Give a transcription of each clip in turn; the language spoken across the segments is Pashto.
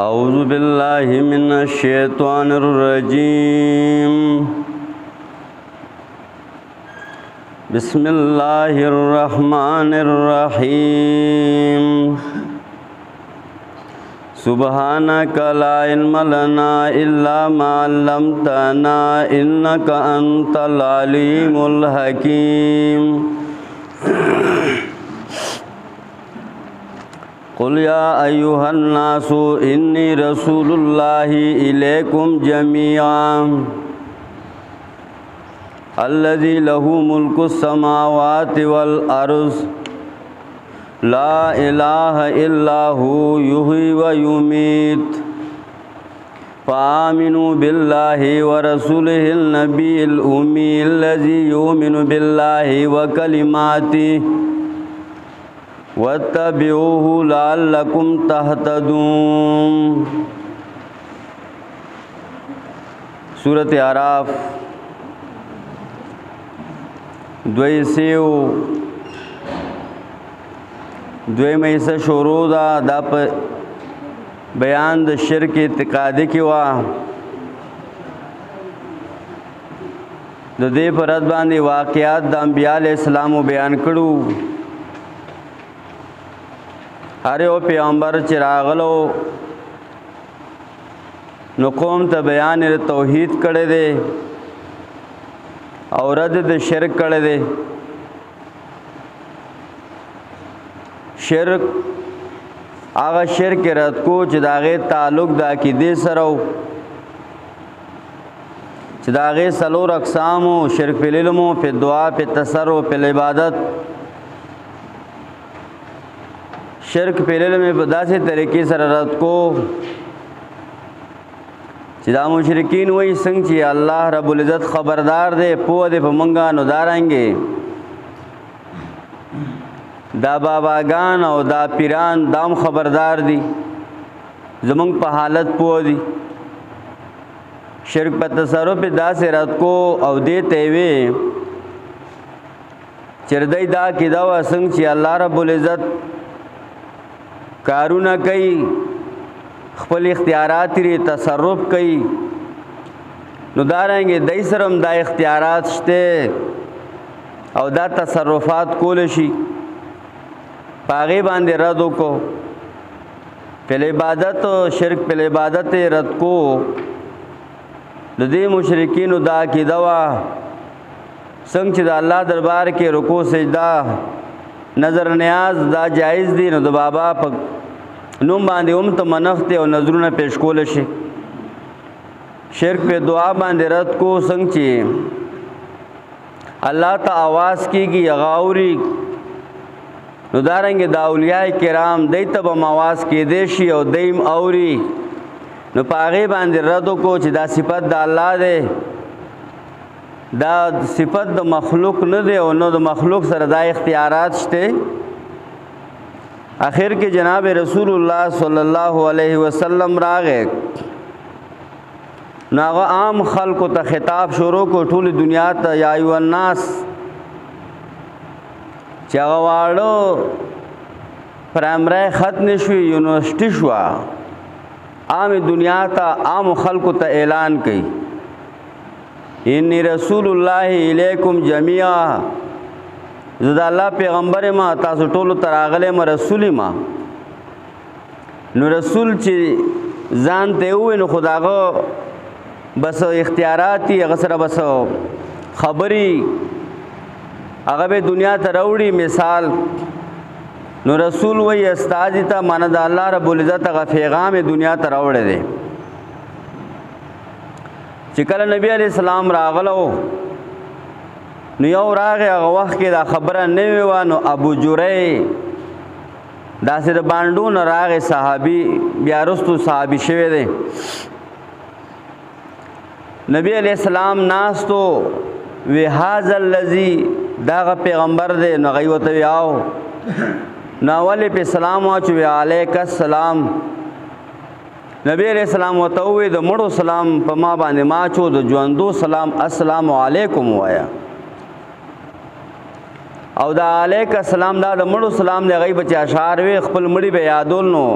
أعوذ بالله من الشيطان الرجيم بسم الله الرحمن الرحيم سبحانك لا علم لنا إلا ما علمتنا إنك أنت العليم الحكيم قل يا أيها الناس إني رسول الله إليكم جميعا الذي له ملك السماوات والأرض لا إله إلا هو يحيي ويميت فآمنوا بالله ورسوله النبي الأمي الذي يؤمن بالله وكلماته واتبعوه لعلكم تهتدون سورة اعراف دوی مېسه شروع دا په بیان د شرک اعتقادي کې وا د دې پر رد باندې واقعات د انبیاء علیه السلام بیان کړو هر یو پیغمبر چې راغلو نو قوم ته بیان توحید کړی دی او رد د شرک کړی دی شرک هغه شرک رد کو چې د هغې تعلق د عقیدې سره و چې د هغې څلور اقسام و شرک فی العلم و فی الدعا فی التصرف فی العبادت شرک په علم په داسې طریقې سره رد کو چې دا مشرکین وایي څنګه چې الله رب العزت خبردار دی پوه دی په مونږه نو دارنګې دا باباګان او دا پیران دام خبردار دي زمونږ په حالت پوه دي شرک په تصرف په داسې رد کو او دې ته وی چې ردی دا کېدا وه څنګه چې الله رب العزت کارونه کوي خپل اختیارات لري تصرف کوي نو دارنګې دای سره هم دا اختیارات شته او دا تصرفات کول شي په هغې باندې رد وکړو په عبادت شرک په عبادت رد کو د دې مشرکینو دا عقیده وه څنګه چې د الله دربار کې رکوع سجده نظر نیاز دا جایز دي نو د بابا په نوم باندې هم ته منښت او نظرونه پیش کول شي شرک په دعا باندې رد کو څنګه چې الله ته आवाज کیږي هغه اوري نو دارنګې د اولیاء کرام دی ته به آواز کېدی شي او دیم اوري نو په هغې باندې رد وکړو چې دا صفت د الله دی دا صفت د مخلوق نه دی او نو د مخلوق سره دا اختیارات شته آخر کې جناب رسول الله صلی الله علیه وسلم راغی نو هغه عام خلکو ته خطاب شروع کو ټول دنیا ته یا ایها الناس چې هغه واړه پرایمری ختم شوي یونیورسټي شوه عام دنیا ته عام خلکو ته اعلان کوي انی رسول الله الیکم جميعا زه د الله پیغمبر ما تاسو ټولو ته راغلی ما رسول ما نو رسول چې ځان ته ووایي نو خو د هغه بس اختیارات دي هغه سره بس خبرې هغه به دنیا ته راوړي مثال نو رسول وایي استازي ته مانه د الله رب العزت هغه پیغام دنیا ته راوړی دی چې کله نبی علیہ السلام راغلو نو یو راغی هغه وخت کې دا خبره نوې وه نو ابو جری داسې د بانډو نه راغی صحابي بیا وروستو صحابي شوی دی نبی علیہ السلام ناستو وی هذا الذی داغه پیغمبر دی نو هغوی ورته وی آو نو اول یې پې سلام واچوي علیک السلام نبی علیہ السلام ورته ووی د مړو سلام په ما باندې ما چو د ژوندو سلام السلام علیکم ووایه او دا علیک السلام دا د مړو سلام دی هغوی به چې اشعار وی خپل مړي به یادول نو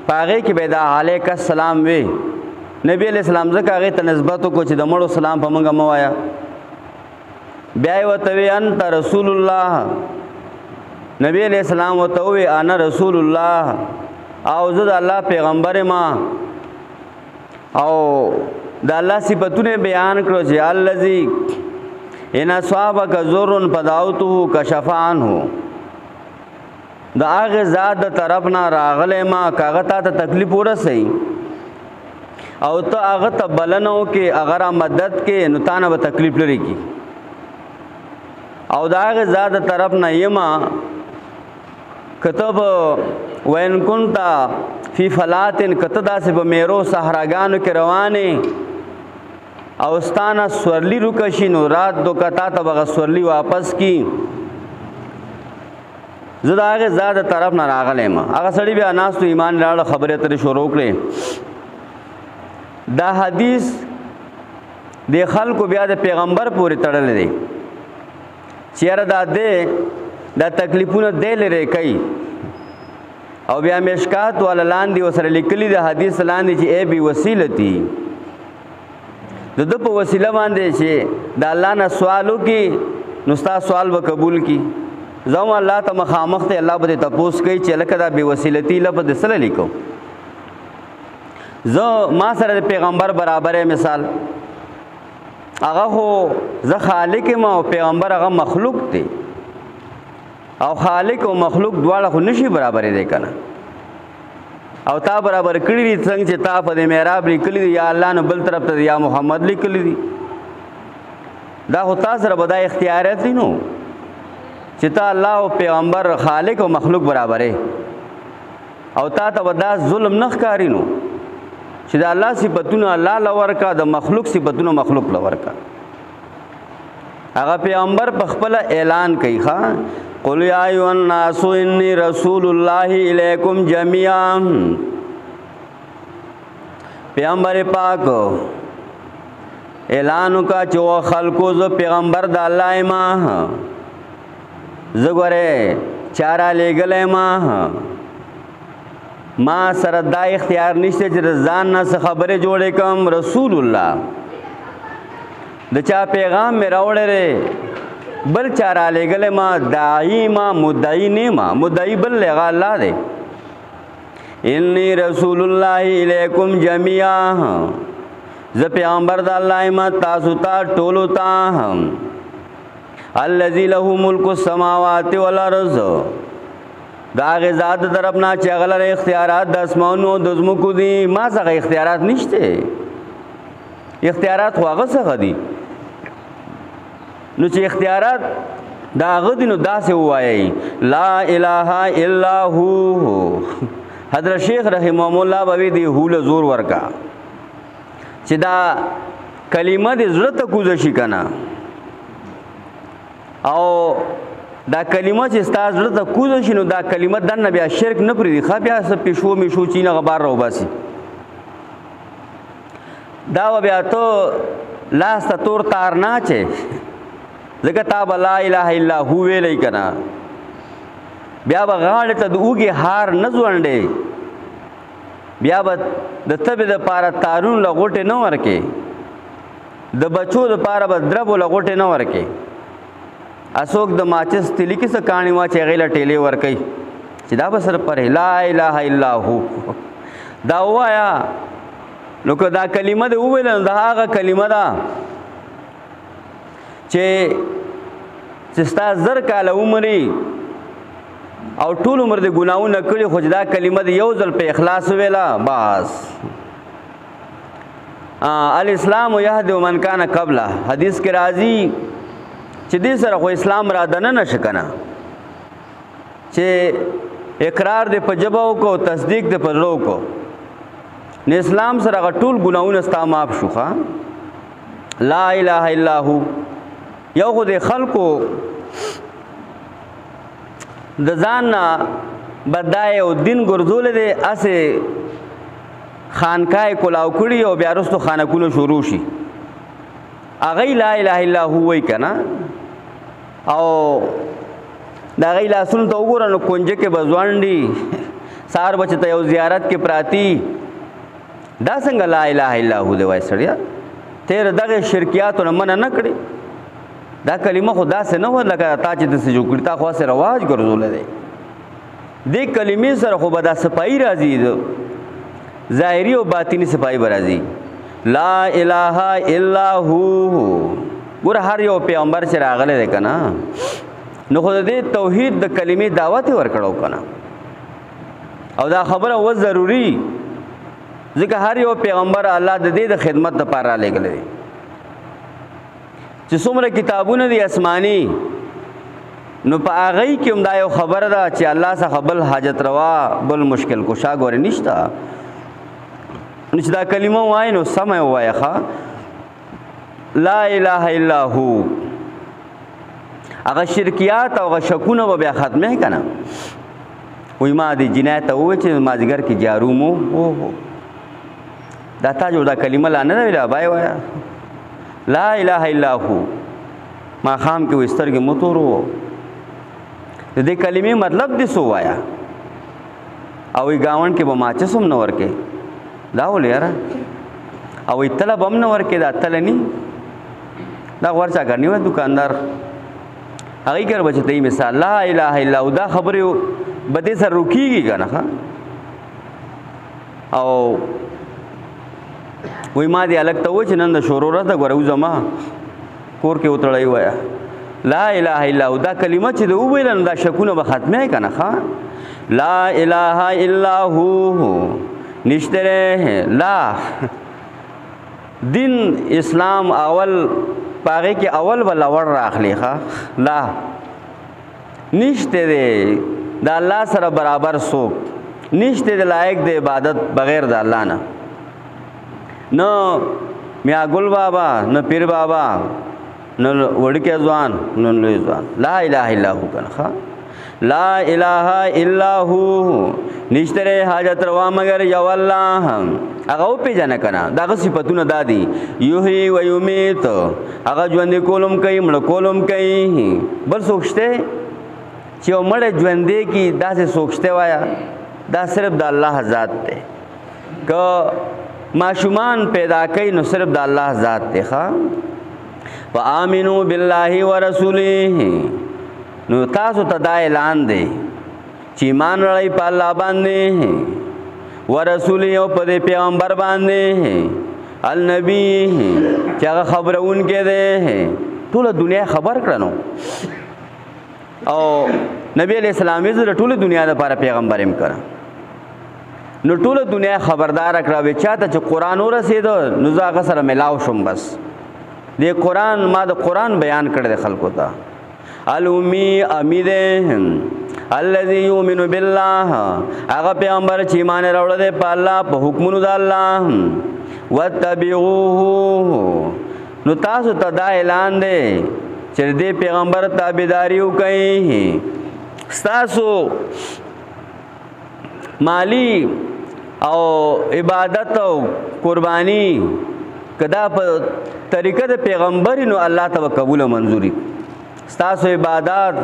پاغه کې به دا علیک السلام وی نبی علیہ السلام ځکه هغه ته نسبت کو چې د مړو سلام په موږ موایا بیا وته وی انت رسول الله نبی علیہ السلام وته وی انا رسول الله او زه د الله پیغمبر ما او د الله صفاتونه بیان کړو چې الذی ان اصابک ذر فدعوته کشف عنه دا هغه ذات د طرف نه راغله ما کاغه ته تکلیف ورسې او ته هغه ته بلنو کې اگر مدد کې نو تانه به تکلیف لري کی او دا هغه ذات د طرف نه یما کتب وین كنت فی فلاتن کتدا سے بمیرو صحراګانو کې روانه او ستانه سورلی رکشي نو رات دو کتا ته بغ سورلی واپس کی زدا هغه ذات طرف نه راغله ما هغه سړی بیا ناس تو ایمان لاړ خبره تر شروع کړي دا حدیث د خلکو بیا د پیغمبر پورې تړل دي چیرې دا تکلیفونه دې لري کوي او بیا مشکات ول لاندې وسره لیکلي د حدیث لاندې چې ای بي وسیلتي د په وسیله باندې چې د الله نه سوالو کې نو ستا سوال به قبول کی زم الله ته مخامخ ته الله به تپوس کوي چې لکه دا بي وسیلتي لفظ سره لیکو زه ما سره د پیغمبر برابر مثال هغه هو زه خالق ما او پیغمبر هغه مخلوق دی او خالق او مخلوق دواړه خو نشي برابر دي کنه او تا برابر کړی دي څنګه چې تا په محراب لیکلی دي یا الله نه بل طرف ته یا محمد لیکلی دي دا هو تاسو سره بدای اختیارات دي نو چې تا الله او پیغمبر خالق او مخلوق برابر او تا ته ودا ظلم نه ښکاری نو چې دا الله صفاتونه الله لورکا د مخلوق صفاتونه مخلوق لورکا هغه پیغمبر په خپل اعلان کوي ښا قل یا ایها الناس انی رسول الله الیکم جميعا پیغمبر پاک اعلان کا چو خلقو ز پیغمبر د الله ما زګره چارا لګلې ما سره دا اختیار نشته چې ځان نه خبره جوړې کوم رسول الله د چا پیغام مې راوړې بل چارا لګلې ما داعی ما مدعی نه ما مدعی بل لغا الله دې انی رسول الله الیکم جميعا ز پیغمبر د الله ما تاسو ته ټولو ته الذی له ملک السماوات والارض دا غزاد طرفنا چې غلره اختیارات د اسمانو د زمکو دي ما څنګه اختیارات نشته اختیارات خو هغه څه دي نو چې اختیارات دا غدي نو داسې وایي لا اله الا هو حضرت شیخ رحمه الله بوي دی هول زور ورکا چې دا کلمه دې زړه ته کوزه شي کنه او دا کلمه چې استاد زړه ته کوزه شي نو دا کلمه دنه بیا شرک نه پری ښه بیا څه پښو میشو چینه غبار راو باسي دا بیا ته لاس ته تور تار نه چي ځکه تا لا اله الا هو ویلې کنه بیا به غاړه ته د اوږي هار نه ځوړندې بیا به د تبه د پاره تارون لغوټه نه ورکه د بچو د پاره به دربو لغوټه نه ورکه اسوک د ماچس تلی کې څه کہانی وا چې غیلا ټیلې ورکې چې دا به سره پر لا اله الا هو دا وایا نو که دا کلمه د ویل دا هغه کلمه ده چې ستا زر کال عمرې او ټول عمر د ګناونه کړي خو دا کلمه د یو ځل په اخلاص ویلا بس الاسلام یهدی من کان قبله حدیث کې راځي چې دې سره خو اسلام را دنه نشکنه چې اقرار دې په جبه وکړو تصدیق دې په زړه وکړو نه اسلام سره ټول ګناونه ستا معاف شو ښا لا اله الا هو یو خو دې خلکو د ځان بدای او دین ګرځول دي اسه خانقاه کلاو کړي او بیا رستو خانکونو شروع شي اغه لا اله الا هو وای کنه او دا غي لاسونو ته وګورئ نو کونجه کې بزوانډي سار بچ ته یو زیارت کې پراتی دا څنګه لا اله الا هو دی وای سړیا تیر دغه شرکیاتو نه منع نه کړي دا کلمه خدا سے نه و لکه تا چې د سجو کړي تا خو سره رواج ګرځول دی دې کلمې سره خو به دا صفائی راځي ظاهري او باطینی صفائی به راځي لا اله الا هو ګور هر یو پیغمبر چې راغلی دی که نه نو خو د دې توحید د کلمې دعوت یې ورکړو که نه او دا خبره و ضروري ځکه هر یو پیغمبر الله د دې د خدمت لپاره رالیږلی دی چې څومره کتابونه دي آسماني نو په هغه کې هم دا یو خبره ده چې الله څخه بل حاجت روا بل مشکل کشا ګورې نشته نو چې دا کلمه وایي نو سمه ووایه ښه لا اله الا هو هغه شرکیات او هغه شکونه به بیا ختمې که نه وایي ما دې جنای ته ووایي چې مازدیګر کې جارو مو دا تا جو دا کلمه لا نه ده ویله بای وایه لا اله الا هو ما خام کې وسترګې مو تور وو د دې کلمې مطلب دې سو وایا او ای گاون کې به ماچس هم نه ورکې دا ولې یاره او ای طلب هم نه ورکې دا تل نی دا ورچا کرنی و دکاندار هغه کر بچته مثال لا اله الا هو دا خبره بده سر رکیږي کنه او وای ما دې الګ ته و چې نن د شورو راته غوړو زما کور کې وتړای وایا لا اله الا هو دا کلمه چې د ویل نه دا شکونه به ختمه کنه لا اله الا هو نشته لا دین اسلام اول پاره کې اول ولا ور راخلی لا نشته دی دا الله سره برابر څوک نشته دی لایق د عبادت بغیر د الله نه نو میا ګل بابا نو پیر بابا نو وړکه ځوان نو لوی ځوان لا اله الا هو کنه لا اله الا هو نشتره حاجت روا مگر یو الله هغه په جن کنه دغه صفاتونه دادي یوهی و یمیت هغه ژوند کولم کوي مړ کولم کوي بل سوچته چې مړ ژوندې کی داسې سوچته وایا دا صرف د الله ذات دی که معشومان پیدا کوي نو صرف د الله ذات دی وآمنوا بالله ورسوله نو تاسو ته دا اعلان دی چې ایمان لرئ په الله باندې ورسوله او په پیغمبر باندې النبی چې هغه خبرونکی دی ټوله دنیا خبر کړنو او نبی علیہ السلام یې ټوله دنیا لپاره پیغمبر هم کړ نو ټوله دنیا خبردار کړه و چاته چې قرآن ورسېدو نو زه هغه سره ملاو شم بس د قرآن ما د قرآن بیان کړی د خلکو ته الامی امید الذي یؤمن بالله هغه پیغمبر چې ایمان راوړی دی په الله په حکمونو د الله واتبعوه نو تاسو ته دا اعلان دی چې دې پیغمبر تابعداري وکړئ ستاسو مالی او عبادت او قربانی کدا په طریقه د پیغمبري نو الله ته قبول او منظوري ستاسو عبادت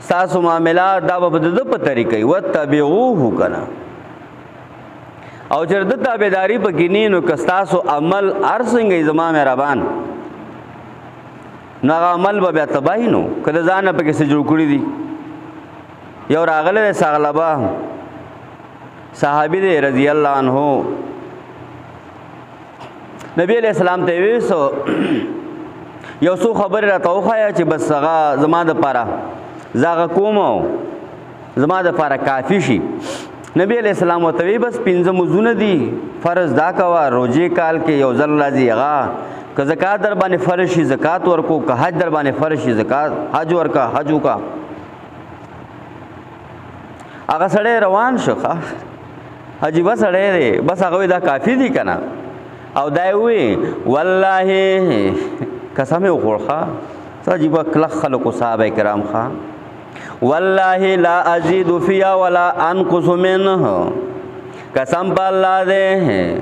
ستاسو معاملات دا په د په طریقې وتبعوه کنا او چې د تابعداري په کې نو که ستاسو عمل ارڅنګ زما مهربان نو عمل به بیا تباہی نو کله ځان په کې څه جوړ کړی دي یو راغله سغلبا صحابي دی رضی الله عنه نبی علیہ السلام ته ویسو یو څو خبر راته وخایا چې بس هغه زما د پاره زاغه کومو زما د پاره کافی شي نبی علیہ السلام ته وی بس 15 مزونه دي فرض دا کوا روزه کال کې یو ځل راځي هغه که زکات در باندې فرض شي زکات ورکو که حج در باندې فرض شي زکات حج ورکا حج وکا هغه سړی روان شو عجیب سړی دی بس هغه دا کافی دي کنه او دا وی والله قسم وخورخه عجیب کلخ خلق صحابه کرام والله لا ازيد فيها ولا انقص منه قسم په الله دې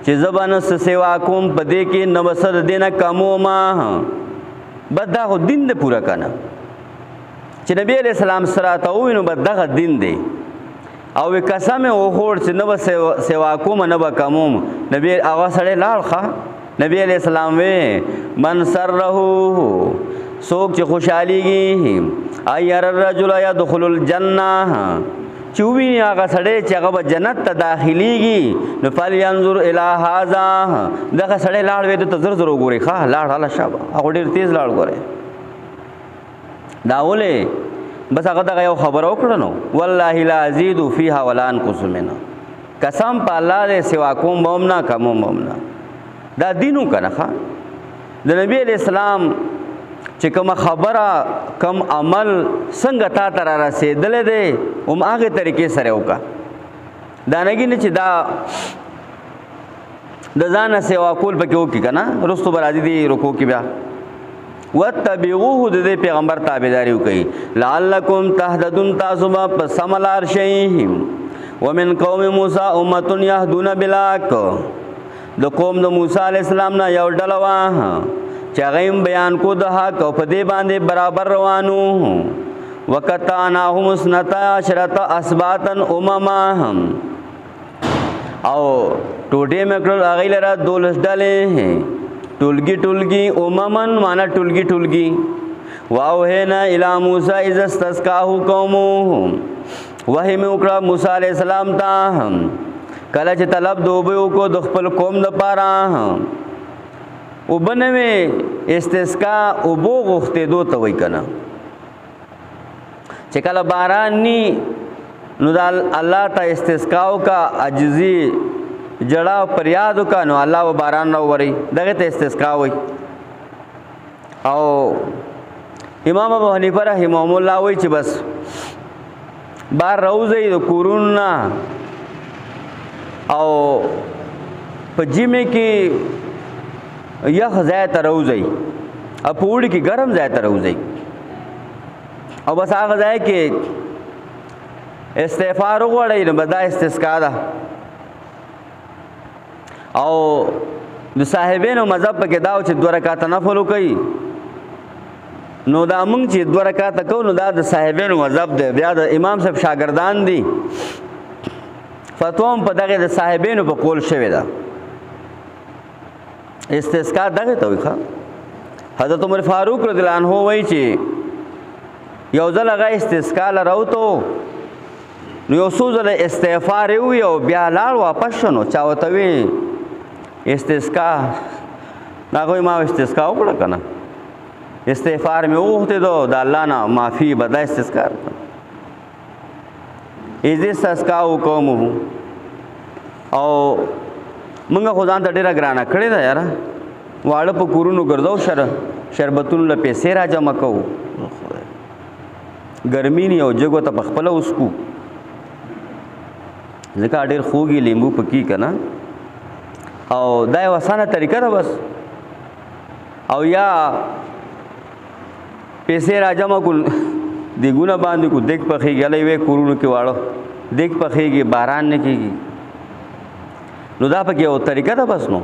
چې زبان سوا کوم پدې کې نوسر دینه کمو ما بدا هو دین دې پورا کنه چې نبی عليه السلام سره ته وینو بدغه دین دی او قسم وخور چې نه به سوا کوم نه به کموم. نبی هغه سړی لاړ ښه. نبی علیہ السلام وی من سره څوک چې خوشحالیږي ایر الرجل يدخل الجنه چې ویني هغه سړی چې هغه به جنت ته داخليږي نو فلینظر الی هذا دغه سړی لاړ وې ته زر زر وګوري ښه لاړ الله شابه هغه ډیر تیز لاړ ګوري دا ولې بس هغه دغه یو خبر وکړه نو والله لا ازيد فيها ولا انقص منها قسم په الله دې سوا کوم مومنا کوم مومنا دا دینو کنه ښه د نبی علیہ السلام چې کوم خبره کم عمل څنګه تا ته را رسېدلی دی هم هغې طریقې سره وکړه دا نګي نه چې دا د ځانه سیوا کول پکې وکړي که نه رستو به راځي دي رکو کې بیا واتبعوه د دې پیغمبر تابعداري وکړي لعلکم تهتدون تاسو به په سمه لار شئ ومن قوم موسی امة یهدون بالحق د قوم د موسی علیه السلام نه یو ډله وه چې هغه بیان کو د حق او په دې باندې برابر روانو وقطعناهم اثنتا عشرة اسباطا امما او ټوټې مې کړل هغوی لره 12 ډلې ټولګي ټولګي اممن معنا ټولګي ټولګي واوحینا الی موسی اذ استسقاه قومه وحی مې وکړه موسی علیه السلام ته کله چې طلب د اوبه وکړو د خپل قوم دپاره اوبه نه وې استسقا اوبو غوښتېدو ته وایي که نه چې کله باران نی نو دا الله ته استسقا وکړه عجزي جړه پریاد وکړه نو الله و باران راووري دغې ته استسقا وایي او امام ابو حنیفه رحمهم الله وایي چې بس بار راوځئ د کورونو نه او په جمعې کې یخ ځای ته راوځئ او په اوړي کې ګرم ځای ته راوځئ او بس هغه ځای کې استغفار وغواړئ نو بس دا استسقا ده او د صاحبینو مذهب پکې دا و چې 2 رکعاته نفل وکړي نو دا موږ چې 2 رکعاته کوو نو دا د صاحبینو مذهب دی بیا د امام صاحب شاګردان دي فتوا هم په دغې د صاحبینو په قول شوې ده استسقا دغې ته وایي ښه حضرت عمر فاروق رضی الله عنه وایي چې یو ځل هغه استسقا له راوتو نو یو څو ځله استغفار یې ووي او بیا لاړ واپس شو نو چا ورته وي استسقا هغه وایي ما استسقا وکړه که نه استغفار مې وغوښتېدو د الله نه معافي به دا استسقا اذ استسقاه قومه او موږ خو ځان ته ډېره ګرانه کړې ده یاره واړه په کورونو ګرځو شربتونو له پیسې را جمع کوو ګرمي نه او جګو ته په خپله وسکو ځکه ډېر خوږي لیمبو پکې که نه او دا یو اسانه طریقه ده بس او یا پیسې را جمع کړو دیګونه باندې کو دیګ پخېږي هلې وې کورونو کې واړه دیګ پخېږي باران نه کېږي نو دا پکې یو طریقه ده بس نو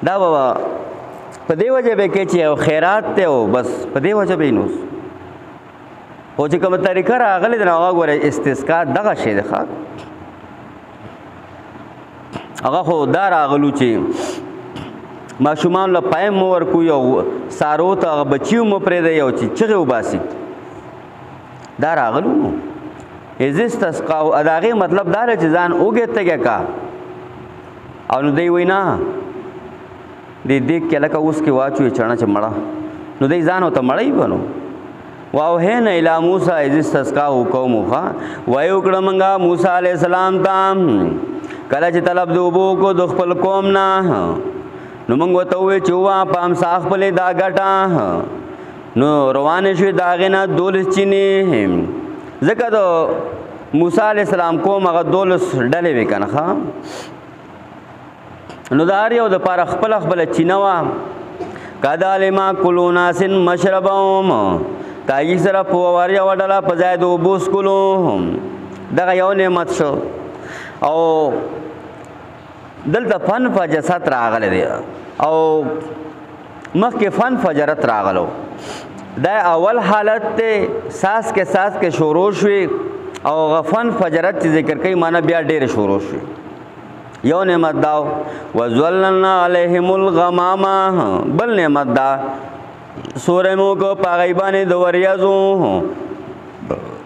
دا به په دې وجه به کې چې یو خیرات دی او بس په دې وجه به یې نو خو چې کومه طریقه راغلې ده نو هغه ګوره استسقا دغه شی دی ښه هغه خو دا راغلو چې ماشومان له پایم مو ورکوي او سارو ته هغه بچي مو پرېږدئ او چې چغې وباسي دا راغلو نو اذ استسقاه د هغې مطلب دا دی چې ځان اوږې تږی کا او نو دی وایي نه دې دیګ کې لکه اوس کې واچوي چڼه چې مړه نو دی ځان ورته مړی به نو واوحینا الی موسی اذ استسقاه قومه وایي وکړه موږ موسی علیه السلام ته کله چې طلب د اوبو کو د خپل قوم نه نو موږ ورته ووایو چې ووایه په امسا خپلې دا ګټه نو روانې شوې د هغې نه 12 چینې ځکه د موسی علیه السلام قوم هغه 12 ډلې وې که نه ښه نو د هر یو دپاره خپله خپله چینه وه قد علم کل اناس مشربهم که هغې سره په ور یوه ډله په ځای د اوبو څکلو دغه یو نعمت شو او دلته فن فجست راغلی دی او مخکې فن فجرت راغلو دا اول حالت دی ساس کې شروع شوي او غفن فجرت ذکر کوي معنا بیا ډېر شروع شي. یو نعمت داو وزولنا علیهم الغمام، بل نعمت دا سورې مو کو پاغی باندې د وریازو،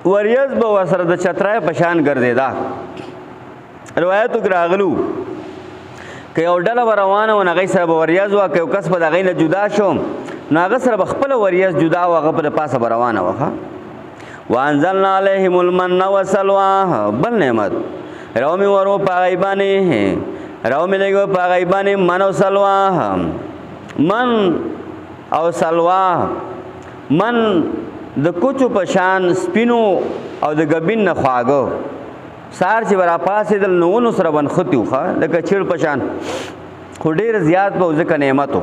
وریاز به ورسره د چترای پشان ګرځیدا. روایتو کې راغلو که یو ډله روانه و هغې سره به وریاز وه، که یو کس به د هغې نه جدا شو نو هغه سره به خپله وریاز جدا و، هغه په د پاسه به روانه وه. وانزلنا علیهم المن وسلوا، بل نعمت رو می ورو په هغې باندې، رو می لګو په هغې باندې من او سلوا. من او سلوا، من د کوچو په شان سپینو او د ګبین نه خواږه، سار چې ورا پاسېدل نو ونو سره ونښتي وو لکه چیړ په شان، خو ډېر زیات به ځکه نعمت و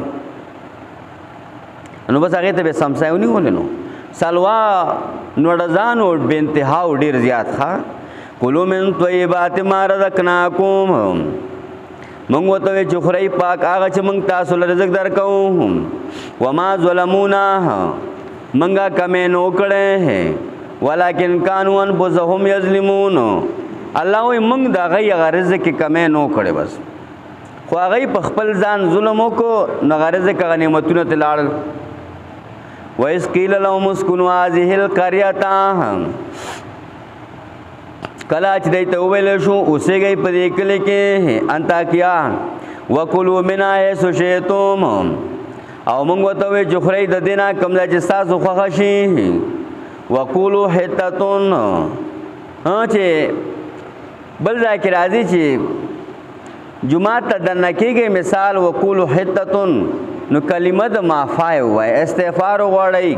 نو بس هغې ته به سمسای ونیولې. نو سلوا نوړزان و بې انتها و ډېر زیات ښه. کلو من طیبات ما رزقناکم، موږ ورته وایو چې خورئ پاک هغه چې موږ تاسو له رزق درکوو. وما ظلمونا، منګه کمې نو کړې، ولکن کانوا انفسهم یظلمون. الله وایي موږ د هغې هغه رزق کې کمې نو کړې، بس خو هغې په خپل ځان ظلم وکړو نو هغه رزق هغه نعمتونه ترې لاړل. وإذ قیل لهم اسکنوا هذه القرية، کله چې دوی ته وویل شو اوسېږئ په دې کلي کې انطاکیه، وکلوا منها حیث شئتم، او موږ ورته وایو چې خورئ د دې نه کوم ځای چې ستاسو خوښه شي. وقولوا حتتون، چې بل ځای کې راځي چې جماعت ته دننه کېږئ مثال وقولوا حتتون نو کلمه د معافی ووایئ، استغفار وغواړئ.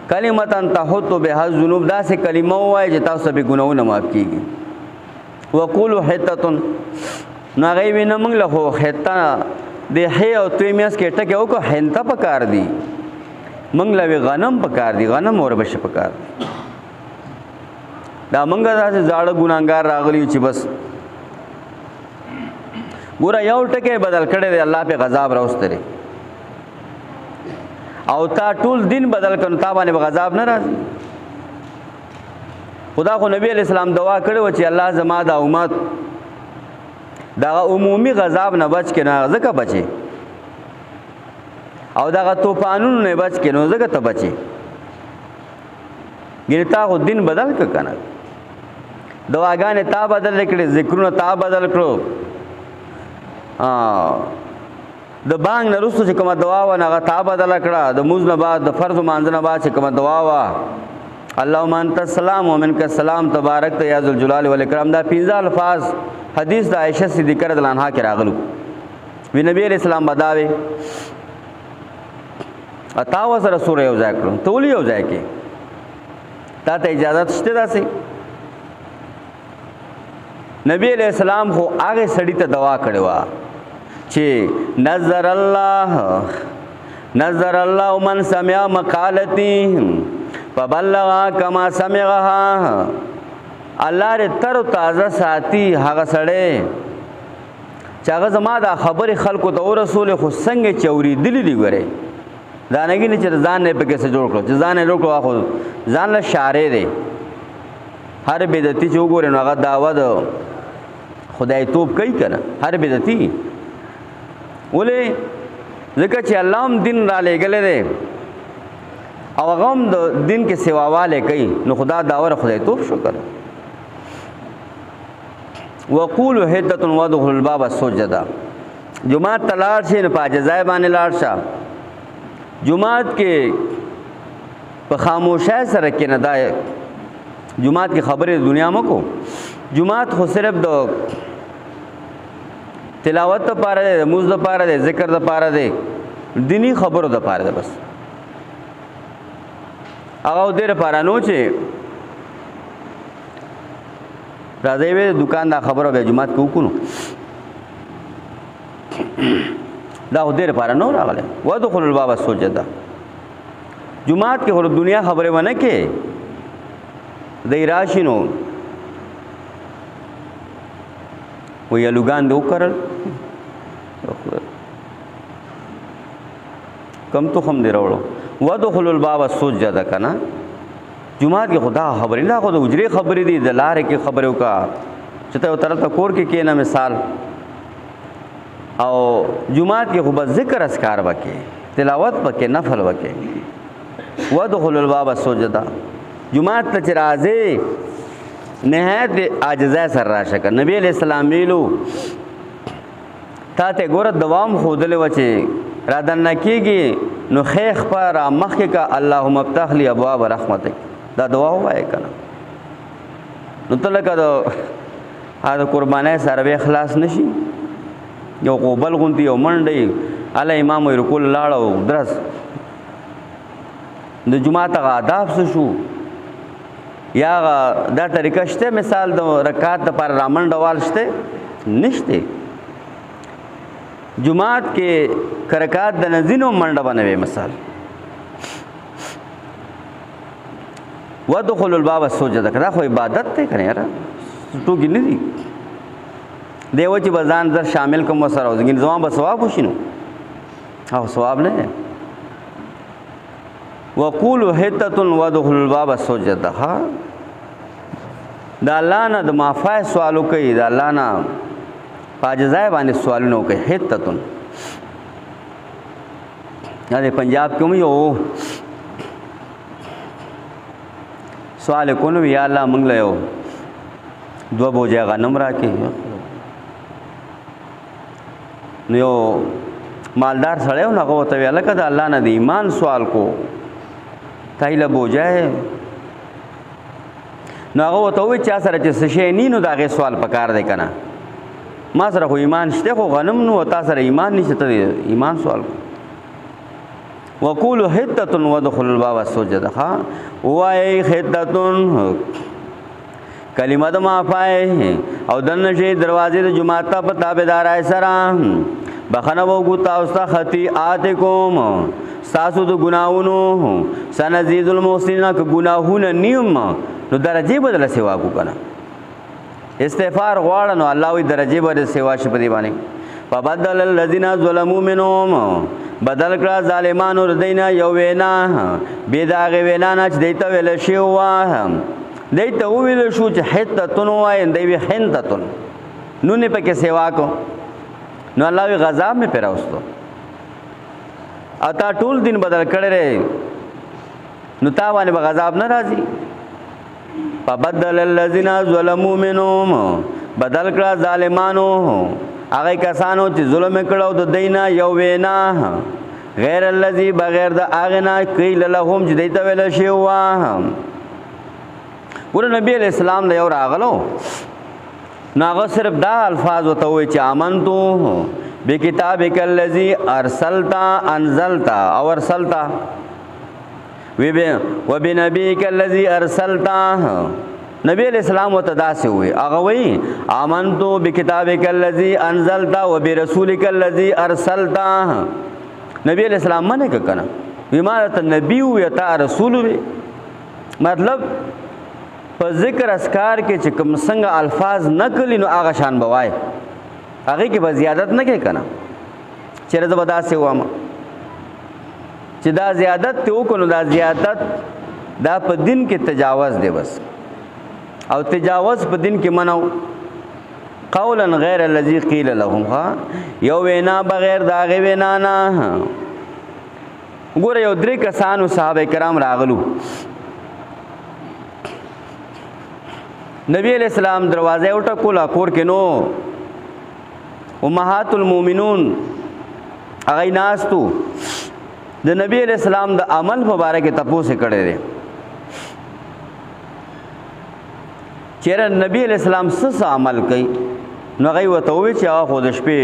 کلمتن تحط بها الذنوب، داسې کلمه ووایئ چې تاسو به ګناهونه معاف کېږي. وقولوا حتتون نو هغې وي نه موږ له خو حته د ح او ت میانځ کې ټکې وکړو، حنته پکار دي، موږ له غنم پکار دي، غنم اوربشې پکار دي. دا موږ داسې زاړه ګناهګار راغلي چې بس ګوره یو ټکی بدل کړی دی الله پې غضب راوستلی، او تا ټول دین بدل کړو تا باندې به غضب نه راځي. خدا خو نبی علیہ السلام دعا کړې وه چې الله زما دا امت دغه عمومي غضب نه بچ کړي، نه ځکه بچې، او دغه طوفانونو نه بچ کړي نو ځکه ته بچې. ګینې تا خو دین بدل کړه که نه، دعاګانې تا بدل کړې، ذکرونه تا بدل کړو. د بانګ نه وروسته چې کومه دعا وه هغه تا بدله کړه، د لمونځ نه بعد د فرض لمانځه نه بعد چې کومه دعا وه اللهم انت السلام ومنک السلام تبارک یا ذوالجلال والاکرام، دا 15 الفاظ حدیث د عائشہ صدیقہ رضی الله عنها کې راغلو. وی نبی علیہ السلام بداوي اتا و سره سورې یو ځای کړو، ته ولې یو ځای کې تا ته اجازه شته داسې؟ نبی علیہ السلام خو هغه سړي ته دعا کړې وه چې نظر الله من سمع مقالتی فبلغها کما سمعها، الله دې تر تازه ساتي هغه سړی چې هغه زما دا خبرې خلکو ته ورسولې خو څنګه چې اورېدلي دي. ګورئ دا نه کېږي چې ځان نه پکې څه جوړ کړو، چې ځان یې جوړ کړو خو ځان له شارې دی. هر بدعتي چې وګورئ نو هغه دعوه د خدایتوب کوي که نه، هر بدعتي. ولې ځکه چې الله هم دین را لېږلی دی او هغه هم د دین کې سیواوالی کوي، نو خدا دعوه خدایتوب شو که نه. وقولوا حتة وادخلوا الباب سجدا، جماعت ته لاړ شي نو په عاجزۍ باندې لاړ شه. جماعت کې په خاموشۍ سره کښېنه، دا جماعت کې خبرې د دنیا مه کو. جماعت خو صرف د تلاوت دپاره دی، د لمونځ دپاره دی، ذکر دپاره دی، دینی خبرو دپاره دی. بس هغه دې دپاره نو چې راځئ وی د دوکان دا خبره به جماعت کې وکړو، دا خو دې دپاره نو راغلی. وادخلوا الباب سجدا، جماعت کې خو دنیا خبرې ونه کې، دی راشي نو وی الوګان دې وکرل کم تخم دې راوړو. وادخلوا الباب سجدا که نه، جمعات کې خدا خبرې نه، خو د اجرې خبرې دي، د لارې کې خبرې وکړه چې ته یو طرف ته کور کې کېنه مثال، او جمعات کې خو بس ذکر اذکار وکړې، تلاوت وکړې، نفل وکړې. وادخلوا الباب سجدا، جمعات ته چې راځې نهایت عاجزۍ سره راشه که. نبی علیہ السلام ویلو تا ته ګوره دوام ښودلی وه چې را دننه کېږي نو خیخ په را مخکې که اللهم افتح لي ابواب رحمتک، دا دعا ووایې که نه. نو ته لکه د قربانۍ سروې خلاص نه شي، یو قوبل غوندې یو منډی هله امام وایي رکوع لاړه او درس. د جمعات هغه آداب څه شو، یا دا طریقه شته مثال د رکعت دپاره رامنډه وال شته نشته. جمعات کې که رکعت د نزینو منډه به نه وي مثال. وادخلوا الباب سجدا، دا خو عبادت دی که نه یاره، ټوکې نه دي. دی و چې به ځان زر شامل کړم ورسره، ځکه زما به ثواب وشي نو او ثواب نه دی. وقولوا حطة وادخلوا الباب سجدا، ها د الله نه د معافی سوال وکړئ، د الله نه په عاجزۍ باندې سوالونه وکړئ. حطة دا د پنجاب کې هم یو سوال کونو، یا الله موږ له یو 2 بوجۍ غنم راکړي. نو یو مالدار سړی و نو هغه ورته ویل هلکه د الله نه د ایمان سوال کو، تا هیله بوجۍ. نو هغه ورته ووایي چا سره چې څه شی نی نو د هغې سوال پکار دی که نه، ما سره خو ایمان شته خو غنم نو تا سره ایمان نشته، ته ایمان سوال کو. وقولوا حطة وادخلوا الباب سجدا، ها وایي حطة کلمه د معافی او دننه شئ دروازې د جومات ته په تابعدارۍ سره. بخښنه به وکړو تاسو ته خطیئاتکم، ستاسو د ګناهونو. سنزید المحسنین، که ګناهونه نیم نو درجې به درله سوا کړو که نه. استغفار غواړه نو الله وایي درجې به در سوا شي په دې باندې. فبدل الذین ظلموا منهم، بدل کړه ظالمانو د دوی نه یو وینا بې د هغې وینا نه چې دوی ته ویله شوې وه. دوی ته وویل شو چې حطة ووایي، دوی وی حنطة، نون یې پکې سوا کړو. نو الله وی غضب مې پرې راوستو، او تا ټول دین بدل کړی دی نو تا باندې به غضب نه راځي. فبدل الذین ظلموا منهم، بدل کړه ظالمانو هغه کسانو چې ظلم یې کړی د دوی نه یو وینا غیر الذي، بغیر د هغې نه قیل لهم چې دوی ته ویله شوې وه. ګوره نبی علیہ السلام د یو راغلو نو هغه صرف دا الفاظ ورته ووایي چې آمنتو بکتابک الذي ارسلت انزلت او ارسلت وبنبیک الذي ارسلت. نبی علیہ السلام ورته داسې ووایي، هغه وایي آمنتو بکتابک الذي انزلت وبرسولک الذي ارسلت. نبی علیہ السلام منې که که نه، وی ما ته نبي ووایه تا رسول ووایې. مطلب په ذکر اذکار کې چې کوم څنګه الفاظ نقلی نو هغه شان به وایي، هغې کې به زیادت نه کوي که نه. چېرې زه به داسې ووایم چې دا زیادت ته وکړو نو دا زیادت دا په دین کې تجاوز دی بس، او تجاوز په دین کې منو. قولا غیر الذي قیل لهم، ها یو وینا بغیر د هغې وینا نه. ګوره یو 3 کسانو صحابه کرام راغلو، نبی علیہ السلام دروازه وټکوله، کور کې نو امهات المؤمنون هغه ناستو، د نبی علیہ السلام د عمل په باره کې تپوس یې کړی دی چېرې نبی علیہ السلام څه عمل کوي. نو هغه ورته وویل چې هغه خو د شپې